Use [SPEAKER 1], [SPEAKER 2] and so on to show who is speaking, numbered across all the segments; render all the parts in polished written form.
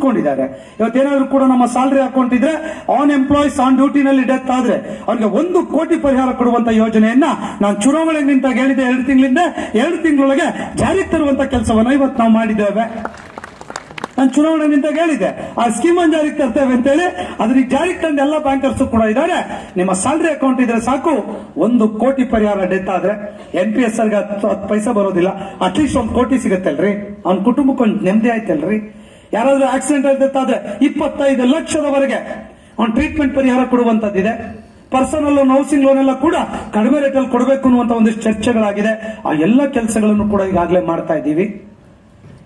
[SPEAKER 1] ಕೂತ್ಕೊಂಡಿದ್ದಾರೆ. ಇವತ್ತೇನಾದ್ರೂ ಕೂಡ ನಮ್ಮ salary account ಇದ್ರೆ ಆನ್ ಎಂಪ್ಲಾಯೀಸ್ ಆನ್ ಡ್ಯೂಟಿನಲ್ಲಿ ಡೆತ್ ಆದ್ರೆ ಅವ್ರಿಗೆ 1 ಕೋಟಿ ಪರಿಹಾರ ಕೊಡುವಂತ ಯೋಜನೆಯನ್ನ ನಾನು ಚುನಾವಣೆಗೆ ನಿಂತಾಗ ಹೇಳಿದೆ 2 ತಿಂಗಳಿಂದ 2 ತಿಂಗಳೊಳಗೆ ಜಾರಿಗೆ ತರುವಂತ ಕೆಲಸವನ್ನ ಇವತ್ತು ನಾವು ಮಾಡಿದ್ದೇವೆ. ನಾನು ಚುನಾವಣೆ ನಿಂತಾಗ ಹೇಳಿದೆ ಆ ಸ್ಕೀಮ್ ಅನ್ನು ಜಾರಿಗೆ ತರ್ತೇವೆ ಅಂತೇಳಿ. ಅದಕ್ಕೆ ಜಾರಿಗೆ ತಂದ ಎಲ್ಲ ಬ್ಯಾಂಕರ್ಸ್ ಕೂಡ ಇದ್ದಾರೆ. ನಿಮ್ಮ ಸ್ಯಾಲರಿ ಅಕೌಂಟ್ ಇದ್ರೆ ಸಾಕು 1 ಕೋಟಿ ಪರಿಹಾರ ಡೆತ್ ಆದ್ರೆ NPS ಗೆ 10 ಪೈಸಾ ಬರೋದಿಲ್ಲ, ಅಟ್ಲೀಸ್ಟ್ 1 ಕೋಟಿ ಸಿಗತ್ತಲ್ರಿ. ಅವ್ನ ಕುಟುಂಬಕ್ಕೆ ಒಂದು ನೆಮ್ಮದಿ ಆಯ್ತಲ್ರಿ. ಯಾರಾದ್ರೂ ಆಕ್ಸಿಡೆಂಟ್ ಡೆತ್ ಆದ್ರೆ 25 ಲಕ್ಷದವರೆಗೆ ಅವ್ನ ಟ್ರೀಟ್ಮೆಂಟ್ ಪರಿಹಾರ ಕೊಡುವಂತದ್ದಿದೆ. ಪರ್ಸನಲ್ ಲೋನ್, ಹೌಸಿಂಗ್ ಲೋನ್ ಎಲ್ಲ ಕೂಡ ಕಡಿಮೆ ರೇಟಲ್ಲಿ ಕೊಡಬೇಕು ಅನ್ನುವಂತ ಒಂದಿಷ್ಟು ಚರ್ಚೆಗಳಾಗಿದೆ. ಆ ಎಲ್ಲ ಕೆಲಸಗಳನ್ನು ಕೂಡ ಈಗಾಗಲೇ ಮಾಡ್ತಾ ಇದ್ದೀವಿ.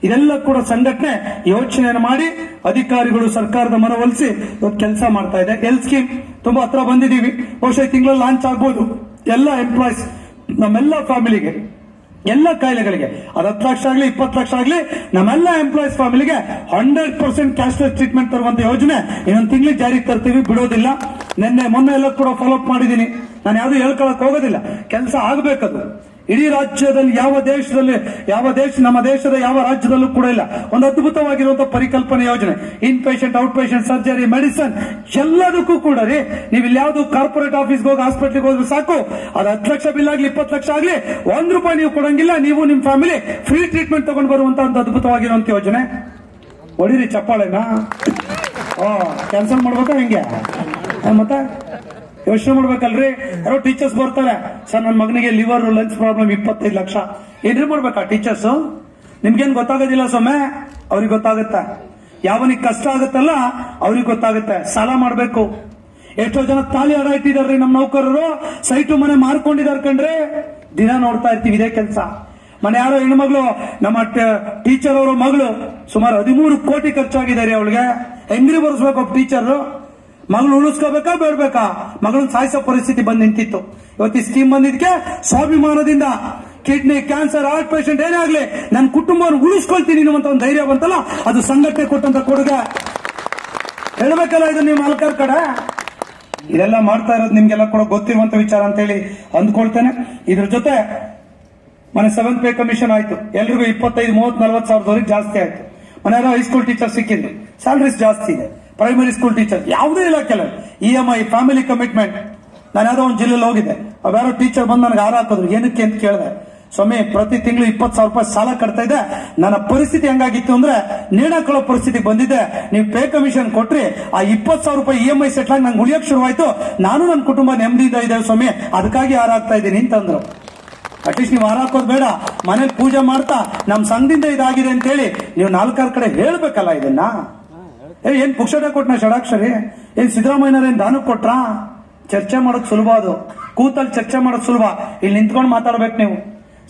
[SPEAKER 1] ಇದೆಲ್ಲ ಕೂಡ ಸಂಘಟನೆ ಯೋಚನೆಯನ್ನು ಮಾಡಿ ಅಧಿಕಾರಿಗಳು ಸರ್ಕಾರದ ಮನವೊಲಿಸಿ ಇವತ್ತು ಕೆಲಸ ಮಾಡ್ತಾ ಇದೆ. ಹೆಲ್ತ್ ಸ್ಕೀಮ್ ತುಂಬಾ ಹತ್ರ ಬಂದಿದ್ದೀವಿ. ಬಹುಶಃ ಈ ತಿಂಗಳಲ್ಲಿ ಲಾಂಚ್ ಆಗ್ಬೋದು. ಎಲ್ಲ ಎಂಪ್ಲಾಯ್ಸ್ ನಮ್ಮೆಲ್ಲ ಫ್ಯಾಮಿಲಿಗೆ ಎಲ್ಲ ಕಾಯಿಲೆಗಳಿಗೆ ಅದು 10 ಲಕ್ಷ ಆಗಲಿ 20 ಲಕ್ಷ ಆಗಲಿ ನಮ್ಮೆಲ್ಲ ಎಂಪ್ಲಾಯ್ಸ್ ಫ್ಯಾಮಿಲಿಗೆ 100% ಕ್ಯಾಶ್ಲೆಸ್ ಟ್ರೀಟ್ಮೆಂಟ್ ತರುವಂತ ಯೋಜನೆ ಇನ್ನೊಂದು ತಿಂಗಳಿಗೆ ಜಾರಿಗೆ ತರ್ತೀವಿ, ಬಿಡೋದಿಲ್ಲ. ಮೊನ್ನೆ ಎಲ್ಲ ಕೂಡ ಫಾಲೋ ಅಪ್ ಮಾಡಿದ್ದೀನಿ. ನಾನು ಯಾವ್ದು ಹೇಳ್ಕೊಳಕ್ ಹೋಗೋದಿಲ್ಲ. ಕೆಲಸ ಆಗಬೇಕದು. ಇಡೀ ರಾಜ್ಯದಲ್ಲಿ ನಮ್ಮ ದೇಶದ ಯಾವ ರಾಜ್ಯದಲ್ಲೂ ಕೂಡ ಇಲ್ಲ ಒಂದು ಅದ್ಭುತವಾಗಿರುವಂತಹ ಪರಿಕಲ್ಪನೆ ಯೋಜನೆ. ಇನ್ patient, out patient, surgery, medicine ಎಲ್ಲದಕ್ಕೂ ಕೂಡ ರೀ ನೀವು ಇಲ್ಲಿ ಯಾವ್ದು ಕಾರ್ಪೊರೇಟ್ ಆಫೀಸ್ಗೆ ಹೋಗಿ ಹಾಸ್ಪಿಟಲ್ಗೆ ಹೋದ್ರೆ ಸಾಕು ಅದು 10 ಲಕ್ಷ ಬಿಲ್ ಆಗ್ಲಿ 20 ಲಕ್ಷ ಆಗ್ಲಿ 1 ರೂಪಾಯಿ ನೀವು ಕೊಡಂಗಿಲ್ಲ. ನೀವು ನಿಮ್ ಫ್ಯಾಮಿಲಿ ಫ್ರೀ ಟ್ರೀಟ್ಮೆಂಟ್ ತಗೊಂಡು ಬರುವಂತ ಒಂದು ಅದ್ಭುತವಾಗಿರುವಂತ ಯೋಜನೆ. ಹೊಡಿರಿ ಚಪ್ಪಾಳೆನಾ? ಕ್ಯಾನ್ಸಲ್ ಮಾಡ್ಬೇಕಾ ಹೆಂಗೆ? ಮತ್ತೆ ಯೋಚನೆ ಮಾಡ್ಬೇಕಲ್ರಿ. ಯಾರೋ ಟೀಚರ್ಸ್ ಬರ್ತಾರೆ, ಸರ್ ನನ್ನ ಮಗನಿಗೆ ಲಿವರ್ ಲಂಗ್ಸ್ ಪ್ರಾಬ್ಲಮ್ 25 ಲಕ್ಷ. ಏನ್ರಿ ಮಾಡ್ಬೇಕಾ ಟೀಚರ್ಸ್? ನಿಮ್ಗೇನ್ ಗೊತ್ತಾಗೋದಿಲ್ಲ ಸೊಮ್ಮೆ, ಅವ್ರಿಗೆ ಗೊತ್ತಾಗುತ್ತೆ. ಯಾವನಿಗೆ ಕಷ್ಟ ಆಗುತ್ತಲ್ಲ ಅವ್ರಿಗೆ ಗೊತ್ತಾಗುತ್ತೆ. ಸಾಲ ಮಾಡ್ಬೇಕು. ಎಷ್ಟೋ ಜನ ತಾಲಿ ಹಡ ಇಟ್ಟಿದಾರ್ರಿ ನಮ್ಮ ನೌಕರರು. ಸೈಟು ಮನೆ ಮಾರ್ಕೊಂಡಿದಾರ ಕಂಡ್ರೆ ದಿನ ನೋಡ್ತಾ ಇರ್ತೀವಿ ಇದೇ ಕೆಲಸ. ಮನೆ ಯಾರೋ ಹೆಣ್ಮಗಳು ನಮ್ಮ ಟೀಚರ್ ಅವರ ಮಗಳು ಸುಮಾರು 13 ಕೋಟಿ ಖರ್ಚಾಗಿದ್ದಾರೆ. ಅವಳಿಗೆ ಹೆಂಗ್ರಿ ಬರ್ಸ್ಬೇಕು ಒಬ್ಬ ಟೀಚರ್? ಮಗಳು ಉಳಿಸ್ಕೋಬೇಕಾ ಬೇಡ್ಬೇಕಾ? ಮಗಳನ್ನ ಸಾಯಿಸೋ ಪರಿಸ್ಥಿತಿ ಬಂದು ನಿಂತಿತ್ತು. ಇವತ್ತು ಈ ಸ್ಕೀಮ್ ಬಂದಿದ್ದಕ್ಕೆ ಸ್ವಾಭಿಮಾನದಿಂದ ಕಿಡ್ನಿ, ಕ್ಯಾನ್ಸರ್, ಹಾರ್ಟ್ ಪೇಷಂಟ್ ಏನೇ ಆಗ್ಲಿ ನನ್ನ ಕುಟುಂಬವನ್ನು ಉಳಿಸ್ಕೊಳ್ತೀನಿ ಅನ್ನುವಂತ ಒಂದು ಧೈರ್ಯ ಬಂತಲ್ಲ, ಅದು ಸಂಘಟನೆ ಕೊಟ್ಟಂತ ಕೊಡುಗೆ. ಹೇಳ್ಬೇಕಲ್ಲ ಇದು ನೀವು ಮಾಲಕರ ಕಡೆ. ಇದೆಲ್ಲ ಮಾಡ್ತಾ ಇರೋದು ನಿಮ್ಗೆಲ್ಲ ಕೂಡ ಗೊತ್ತಿರುವಂತ ವಿಚಾರ ಅಂತ ಹೇಳಿ ಅಂದ್ಕೊಳ್ತೇನೆ. ಇದ್ರ ಜೊತೆ ಮನೆ 7th ಪೇ ಕಮಿಷನ್ ಆಯ್ತು. ಎಲ್ರಿಗೂ 25, 30, 40 ಸಾವಿರದವರೆಗೆ ಜಾಸ್ತಿ ಆಯ್ತು. ಮನೆಯಲ್ಲ ಹೈಸ್ಕೂಲ್ ಟೀಚರ್ ಸಿಕ್ಕಿದ್ರು, ಸ್ಯಾಲರೀಸ್ ಜಾಸ್ತಿ ಇದೆ. ಪ್ರೈಮರಿ ಸ್ಕೂಲ್ ಟೀಚರ್ ಯಾವುದೇ ಇಲ್ಲ ಕೆಲವು EMI, ಫ್ಯಾಮಿಲಿ ಕಮಿಟ್ಮೆಂಟ್. ನಾನು ಯಾವ್ದೋ ಒಂದು ಜಿಲ್ಲೆಯಲ್ಲಿ ಹೋಗಿದ್ದೆ, ಅವ್ಯಾರೋ ಟೀಚರ್ ಬಂದು ನನಗೆ ಹಾರ ಹಾಕಿದ್ರು. ಏನಕ್ಕೆ ಅಂತ ಕೇಳಿದೆ. ಸ್ವಾಮಿ ಪ್ರತಿ ತಿಂಗಳು 20,000 ರೂಪಾಯಿ ಸಾಲ ಕಟ್ತಾ ಇದೆ, ನನ್ನ ಪರಿಸ್ಥಿತಿ ಹೆಂಗಾಗಿತ್ತು ಅಂದ್ರೆ ನೇಣಾಕೊಳ್ಳೋ ಪರಿಸ್ಥಿತಿ ಬಂದಿದೆ. ನೀವು ಪೇ ಕಮಿಷನ್ ಕೊಟ್ರಿ, ಆ 20,000 ರೂಪಾಯಿ EMI ಸೆಟ್ಲ್ ಆಗಿ ನಂಗೆ ಉಳಿಯಕ್ ಶುರುವಾಯ್ತು. ನಾನು ನನ್ನ ಕುಟುಂಬ ನೆಮ್ಮದಿಯಿಂದ ಇದೆ ಸ್ವಾಮಿ, ಅದಕ್ಕಾಗಿ ಹಾರ ಹಾಕ್ತಾ ಇದ್ದೀನಿ ಅಂತಂದ್ರು. ಅಟ್ಲೀಸ್ಟ್ ನೀವು ಹಾರ ಹಾಕೋದು ಬೇಡ, ಮನೇಲಿ ಪೂಜೆ ಮಾಡ್ತಾ ನಮ್ ಸಂಘದಿಂದ ಇದಾಗಿದೆ ಅಂತ ಹೇಳಿ ನೀವು 4 ಕಡೆ ಹೇಳ್ಬೇಕಲ್ಲ ಇದನ್ನ. ಏನ್ ಪುಕ್ಷಟ ಕೊಟ್ನ ಷಡಾಕ್ಷರಿ? ಏನ್ ಸಿದ್ದರಾಮಯ್ಯನವ್ರ ಏನ್ ದಾನ ಕೊಟ್ರ? ಚರ್ಚೆ ಮಾಡೋದು ಸುಲಭ, ಅದು ಕೂತಲ್ಲಿ ಚರ್ಚೆ ಮಾಡೋದು ಸುಲಭ. ಇಲ್ಲಿ ನಿಂತ್ಕೊಂಡು ಮಾತಾಡ್ಬೇಕು ನೀವು.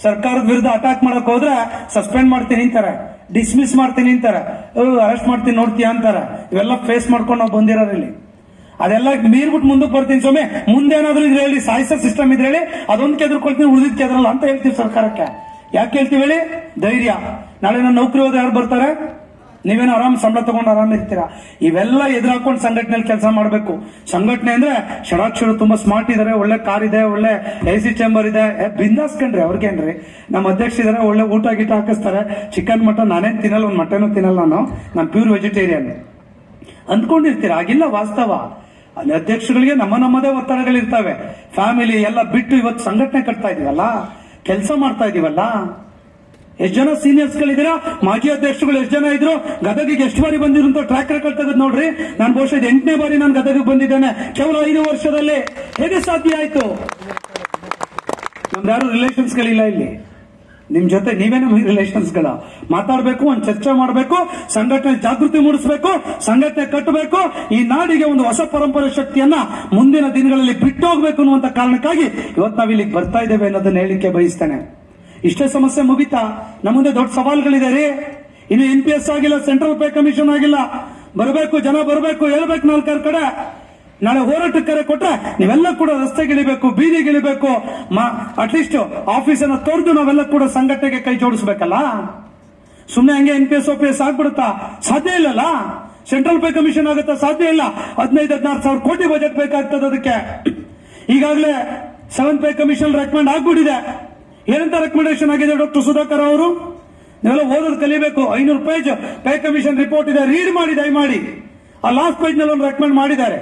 [SPEAKER 1] ಸರ್ಕಾರದ ವಿರುದ್ಧ ಅಟ್ಯಾಕ್ ಮಾಡಕ್ ಹೋದ್ರೆ ಸಸ್ಪೆಂಡ್ ಮಾಡ್ತೀನಿ ಅಂತಾರೆ, ಡಿಸ್ಮಿಸ್ ಮಾಡ್ತೀನಿ ಅಂತಾರೆ, ಅರೆಸ್ಟ್ ಮಾಡ್ತೀನಿ ನೋಡ್ತೀಯ ಅಂತಾರೆ. ಇವೆಲ್ಲ ಫೇಸ್ ಮಾಡ್ಕೊಂಡು ನಾವು ಬಂದಿರೋರು ಇಲ್ಲಿ. ಅದೆಲ್ಲ ಮೀರ್ಬಿಟ್ಟು ಮುಂದಕ್ಕೆ ಬರ್ತೀನಿ ಸ್ವಾಮಿ. ಮುಂದೇನಾದ್ರೂ ಇದ್ರೆ ಹೇಳಿ, ಸಾಯಿಸೋ ಸಿಸ್ಟಮ್ ಇದ್ರೆ ಹೇಳಿ, ಅದೊಂದಕ್ಕೆ ಎದುರ್ಕೊಳ್ತೀನಿ, ಉಳಿದಿದ್ದಕ್ಕೆ ಎದ್ರಲ್ಲ ಅಂತ ಹೇಳ್ತೀವಿ ಸರ್ಕಾರಕ್ಕೆ. ಯಾಕೆ ಹೇಳ್ತೀವಿ ಹೇಳಿ? ಧೈರ್ಯ. ನಾಳೆ ನನ್ನ ನೌಕರಿ ಹೋದ್ರೆ ಯಾರು ಬರ್ತಾರೆ? ನೀವೇನು ಆರಾಮ್ ಸಂಬಳ ತಗೊಂಡು ಆರಾಮ್ ಇರ್ತೀರಾ? ಇವೆಲ್ಲ ಎದುರಾಕೊಂಡು ಸಂಘಟನೆಯಲ್ಲಿ ಕೆಲಸ ಮಾಡಬೇಕು. ಸಂಘಟನೆ ಅಂದ್ರೆ ಷಡಾಕ್ಷರು ತುಂಬಾ ಸ್ಮಾರ್ಟ್ ಇದಾರೆ, ಒಳ್ಳೆ ಕಾರ್ ಇದೆ, ಒಳ್ಳೆ AC ಚೇಂಬರ್ ಇದೆ, ಬಿಂದಾಸ್ಕಂಡ್ರಿ. ಅವ್ರಿಗೇನ್ರಿ ನಮ್ಮ ಅಧ್ಯಕ್ಷ ಇದಾರೆ, ಒಳ್ಳೆ ಊಟ ಗೀಟ ಹಾಕಿಸ್ತಾರೆ. ಚಿಕನ್ ಮಟನ್ ನಾನೇನ್ ತಿನ್ನಲ್ಲ, ಒಂದು ಮಟನ್ ತಿನ್ನಲ್ಲ. ನಾನು ಪ್ಯೂರ್ ವೆಜಿಟೇರಿಯನ್ ಅಂದ್ಕೊಂಡಿರ್ತೀರ. ಆಗಿಲ್ಲ ವಾಸ್ತವ. ಅಲ್ಲಿ ಅಧ್ಯಕ್ಷಗಳಿಗೆ ನಮ್ಮದೇ ಒತ್ತಡಗಳಿರ್ತವೆ. ಫ್ಯಾಮಿಲಿ ಎಲ್ಲ ಬಿಟ್ಟು ಇವತ್ತು ಸಂಘಟನೆ ಕಟ್ತಾ ಇದೀವಲ್ಲ, ಕೆಲಸ ಮಾಡ್ತಾ ಇದೀವಲ್ಲ. ಎಷ್ಟು ಜನ ಸೀನಿಯರ್ಸ್ ಗಳಿದ್ದೀರಾ? ಮಾಜಿ ಅಧ್ಯಕ್ಷಗಳು ಎಷ್ಟು ಜನ ಇದ್ರು? ಗದಗಿಗೆ ಎಷ್ಟು ಬಾರಿ ಬಂದಿರೋ ಟ್ರ್ಯಾಕ್ ರೆಕಾರ್ಡ್ ತೆಗೆದು ನೋಡ್ರಿ. ನಾನು ಬಹುಶಃ 8ನೇ ಬಾರಿ ನಾನು ಗದಗಿಗೆ ಬಂದಿದ್ದೇನೆ ಕೇವಲ 5 ವರ್ಷದಲ್ಲಿ. ಹೇಗೆ ಸಾಧ್ಯ ಆಯ್ತು? ನಮ್ದು ಯಾರು ರಿಲೇಷನ್ಸ್ ಗಳಿಲ್ಲ ಇಲ್ಲಿ. ನಿಮ್ ಜೊತೆ ನೀವೇ ನಮಗೆ ರಿಲೇಷನ್ಸ್ ಗಳ. ಮಾತಾಡಬೇಕು, ಒಂದು ಚರ್ಚೆ ಮಾಡಬೇಕು, ಸಂಘಟನೆ ಜಾಗೃತಿ ಮೂಡಿಸಬೇಕು, ಸಂಘಟನೆ ಕಟ್ಟಬೇಕು. ಈ ನಾಡಿಗೆ ಒಂದು ಹೊಸ ಪರಂಪರೆ ಶಕ್ತಿಯನ್ನ ಮುಂದಿನ ದಿನಗಳಲ್ಲಿ ಬಿಟ್ಟು ಹೋಗ್ಬೇಕು ಅನ್ನುವಂತ ಕಾರಣಕ್ಕಾಗಿ ಇವತ್ತು ನಾವು ಇಲ್ಲಿಗೆ ಬರ್ತಾ ಇದ್ದೇವೆ ಅನ್ನೋದನ್ನ ಹೇಳಿಕೆ ಬಯಸ್ತೇನೆ. ಇಷ್ಟೇ ಸಮಸ್ಯೆ ಮುಗಿತಾ? ನಮ್ಮ ಮುಂದೆ ದೊಡ್ಡ ಸವಾಲುಗಳಿದೆ ರೀ. ಇನ್ನು NPS ಆಗಿಲ್ಲ, ಸೆಂಟ್ರಲ್ ಪೇ ಕಮಿಷನ್ ಆಗಿಲ್ಲ. ಬರಬೇಕು, ಜನ ಬರಬೇಕು, ಹೇಳ್ಬೇಕು 4 ಕಡೆ. ನಾಳೆ ಹೋರಾಟಕ್ಕೆ ಕರೆ ಕೊಟ್ರೆ ನೀವೆಲ್ಲ ಕೂಡ ರಸ್ತೆಗಿಳಿಬೇಕು, ಬೀದಿಗಿಳಿಬೇಕು. ಅಟ್ಲೀಸ್ಟ್ ಆಫೀಸ್ ಅನ್ನ ತೊರೆದು ನಾವೆಲ್ಲ ಕೂಡ ಸಂಘಟನೆಗೆ ಕೈ ಜೋಡಿಸಬೇಕಲ್ಲ. ಸುಮ್ಮನೆ ಹಂಗೆ NPS OPS ಆಗ್ಬಿಡುತ್ತಾ? ಸಾಧ್ಯ ಇಲ್ಲಲ್ಲ. ಸೆಂಟ್ರಲ್ ಪೇ ಕಮಿಷನ್ ಆಗುತ್ತಾ? ಸಾಧ್ಯ ಇಲ್ಲ. 15-16 ಸಾವಿರ ಕೋಟಿ ಬಜೆಟ್ ಬೇಕಾಗ್ತದೆ ಅದಕ್ಕೆ. ಈಗಾಗಲೇ 7th ಪೇ ಕಮಿಷನ್ ರೆಕಮೆಂಡ್ ಆಗ್ಬಿಟ್ಟಿದೆ. ಏನಂತ ರೆಕಮೆಂಡೇಶನ್ ಆಗಿದೆ ಡಾಕ್ಟರ್ ಸುಧಾಕರ್ ಅವರು? ನೀವೆಲ್ಲ ಓದೋದು ಕಲಿಬೇಕು. 500 ಪೇಜ್ ಪೇ ಕಮಿಷನ್ ರಿಪೋರ್ಟ್ ಇದೆ, ರೀಡ್ ಮಾಡಿ ದಯಮಾಡಿ. ಆ ಲಾಸ್ಟ್ ಪೇಜ್ ನಲ್ಲಿ ಒಂದು ರೆಕಮೆಂಡ್ ಮಾಡಿದ್ದಾರೆ.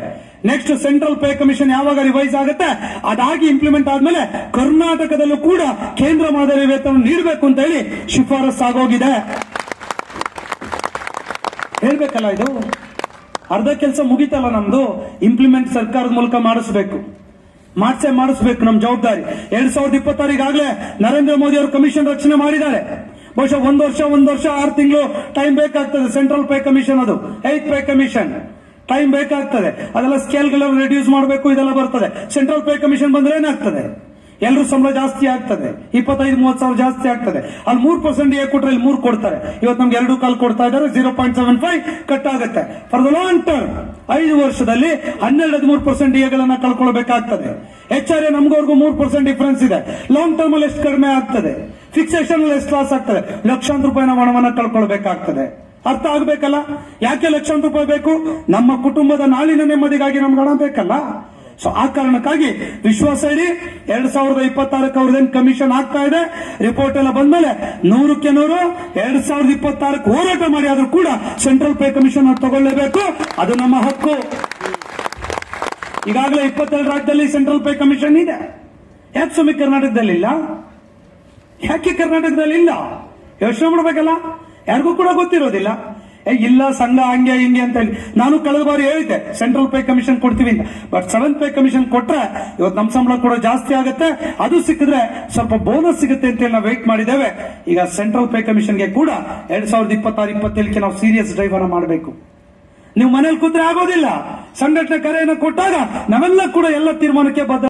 [SPEAKER 1] ನೆಕ್ಸ್ಟ್ ಸೆಂಟ್ರಲ್ ಪೇ ಕಮಿಷನ್ ಯಾವಾಗ ರಿವೈಸ್ ಆಗುತ್ತೆ, ಅದಾಗಿ ಇಂಪ್ಲಿಮೆಂಟ್ ಆದ್ಮೇಲೆ ಕರ್ನಾಟಕದಲ್ಲೂ ಕೂಡ ಕೇಂದ್ರ ಮಾದರಿ ವೇತನ ನೀಡಬೇಕು ಅಂತ ಹೇಳಿ ಶಿಫಾರಸ್ ಆಗೋಗಿದೆ. ಹೇಳ್ಬೇಕಲ್ಲ, ಇದು ಅರ್ಧ ಕೆಲಸ ಮುಗಿತಲ್ಲ ನಮ್ದು. ಇಂಪ್ಲಿಮೆಂಟ್ ಸರ್ಕಾರದ ಮೂಲಕ ಮಾಡಿಸಬೇಕು ನಮ್ ಜವಾಬ್ದಾರಿ. 2026 ಈಗಾಗಲೇ ನರೇಂದ್ರ ಮೋದಿ ಅವರು ಕಮಿಷನ್ ರಚನೆ ಮಾಡಿದ್ದಾರೆ. ಬಹುಶಃ ಒಂದು ವರ್ಷ 6 ತಿಂಗಳು ಟೈಮ್ ಬೇಕಾಗ್ತದೆ. ಸೆಂಟ್ರಲ್ ಪೇ ಕಮಿಷನ್, ಅದು 8th ಪೇ ಕಮಿಷನ್ ಟೈಮ್ ಬೇಕಾಗ್ತದೆ. ಅದೆಲ್ಲ ಸ್ಕೇಲ್ಗಳನ್ನು ರಿಡ್ಯೂಸ್ ಮಾಡಬೇಕು, ಇದೆಲ್ಲ ಬರ್ತದೆ. ಸೆಂಟ್ರಲ್ ಪೇ ಕಮಿಷನ್ ಬಂದ್ರೆ ಏನಾಗ್ತದೆ, ಎಲ್ಲರೂ ಸಂಬಳ ಜಾಸ್ತಿ ಆಗ್ತದೆ, 25-30 ಸಾವಿರ ಜಾಸ್ತಿ ಆಗ್ತದೆ. ಅಲ್ಲಿ 3% ಡಿಎ ಕೊಟ್ರೆ ಇಲ್ಲಿ 3 ಕೊಡ್ತಾರೆ. ಇವತ್ತು ನಮ್ಗೆ 2.25 ಕೊಡ್ತಾ ಇದ್ದಾರೆ, 0.75 ಕಟ್ ಆಗುತ್ತೆ. ಫಾರ್ ದ ಲಾಂಗ್ ಟರ್ಮ್ 5 ವರ್ಷದಲ್ಲಿ 12-13% ಡಿಎಗಳನ್ನ ಕಳ್ಕೊಳ್ಬೇಕಾಗ್ತದೆ. HRA ನಮ್ಗವ್ರಿಗೂ 3% ಡಿಫರೆನ್ಸ್ ಇದೆ. ಲಾಂಗ್ ಟರ್ಮ್ ಅಲ್ಲಿ ಎಷ್ಟು ಕಡಿಮೆ ಆಗ್ತದೆ, ಫಿಕ್ಸೇಷನ್ ಅಲ್ಲಿ ಎಷ್ಟು ಲಾಸ್ ಆಗ್ತದೆ, ಲಕ್ಷಾಂತರ ರೂಪಾಯಿನ ಹಣವನ್ನ ಕಳ್ಕೊಳ್ಬೇಕಾಗ್ತದೆ. ಅರ್ಥ ಆಗ್ಬೇಕಲ್ಲ, ಯಾಕೆ ಲಕ್ಷಾಂತರ ರೂಪಾಯಿ ಬೇಕು? ನಮ್ಮ ಕುಟುಂಬದ ನಾಳಿನ ನೆಮ್ಮದಿಗಾಗಿ ನಮ್ಗೆ ಹಣ ಬೇಕಲ್ಲ. ಸೊ ಆ ಕಾರಣಕ್ಕಾಗಿ ವಿಶ್ವಾಸ ಇಡಿ, 2026 ಅವ್ರದ್ದೇನು ಕಮಿಷನ್ ಆಗ್ತಾ ಇದೆ, ರಿಪೋರ್ಟ್ ಎಲ್ಲ ಬಂದ್ಮೇಲೆ 100ಕ್ಕೆ 100 2026 ಹೋರಾಟ ಮಾಡಿ ಆದ್ರೂ ಕೂಡ ಸೆಂಟ್ರಲ್ ಪೇ ಕಮಿಷನ್ ತಗೊಳ್ಳೇಬೇಕು. ಅದು ನಮ್ಮ ಹಕ್ಕು. ಈಗಾಗಲೇ 22 ರಾಜ್ಯದಲ್ಲಿ ಸೆಂಟ್ರಲ್ ಪೇ ಕಮಿಷನ್ ಇದೆ. ಯಾಕೆ ಸ್ವಾಮಿ ಕರ್ನಾಟಕದಲ್ಲಿ ಇಲ್ಲ? ಯಾಕೆ ಕರ್ನಾಟಕದಲ್ಲಿ ಇಲ್ಲ? ಯೋಚನೆ ಮಾಡಬೇಕಲ್ಲ. ಯಾರಿಗೂ ಕೂಡ ಗೊತ್ತಿರೋದಿಲ್ಲ. ಇಲ್ಲ ಸಂಘ ಹಂಗೆ ಹಿಂಗೆ ಅಂತ ಹೇಳಿ. ನಾನು ಕಳೆದ ಬಾರಿ ಹೇಳಿದ್ದೆ ಸೆಂಟ್ರಲ್ ಪೇ ಕಮಿಷನ್ ಕೊಡ್ತೀವಿ ಅಂತ. ಬಟ್ 7th ಪೇ ಕಮಿಷನ್ ಕೊಟ್ರೆ ಇವತ್ತು ನಮ್ಮ ಸಂಬಳ ಕೂಡ ಜಾಸ್ತಿ ಆಗುತ್ತೆ. ಅದು ಸಿಕ್ಕಿದ್ರೆ ಸ್ವಲ್ಪ ಬೋನಸ್ ಸಿಗುತ್ತೆ ಅಂತ ಹೇಳಿ ನಾವು ವೇಟ್ ಮಾಡಿದ್ದೇವೆ. ಈಗ ಸೆಂಟ್ರಲ್ ಪೇ ಕಮಿಷನ್ಗೆ ಕೂಡ 2026-27ಕ್ಕೆ ನಾವು ಸೀರಿಯಸ್ ಡ್ರೈವ್ ಅನ್ನ ಮಾಡಬೇಕು. ನೀವು ಮನೇಲಿ ಕೂತ್ರೆ ಆಗೋದಿಲ್ಲ. ಸಂಘಟನೆ ಕರೆಯನ್ನು ಕೊಟ್ಟಾಗ ನಾವೆಲ್ಲ ಕೂಡ ಎಲ್ಲ ತೀರ್ಮಾನಕ್ಕೆ ಬದ್ಧ.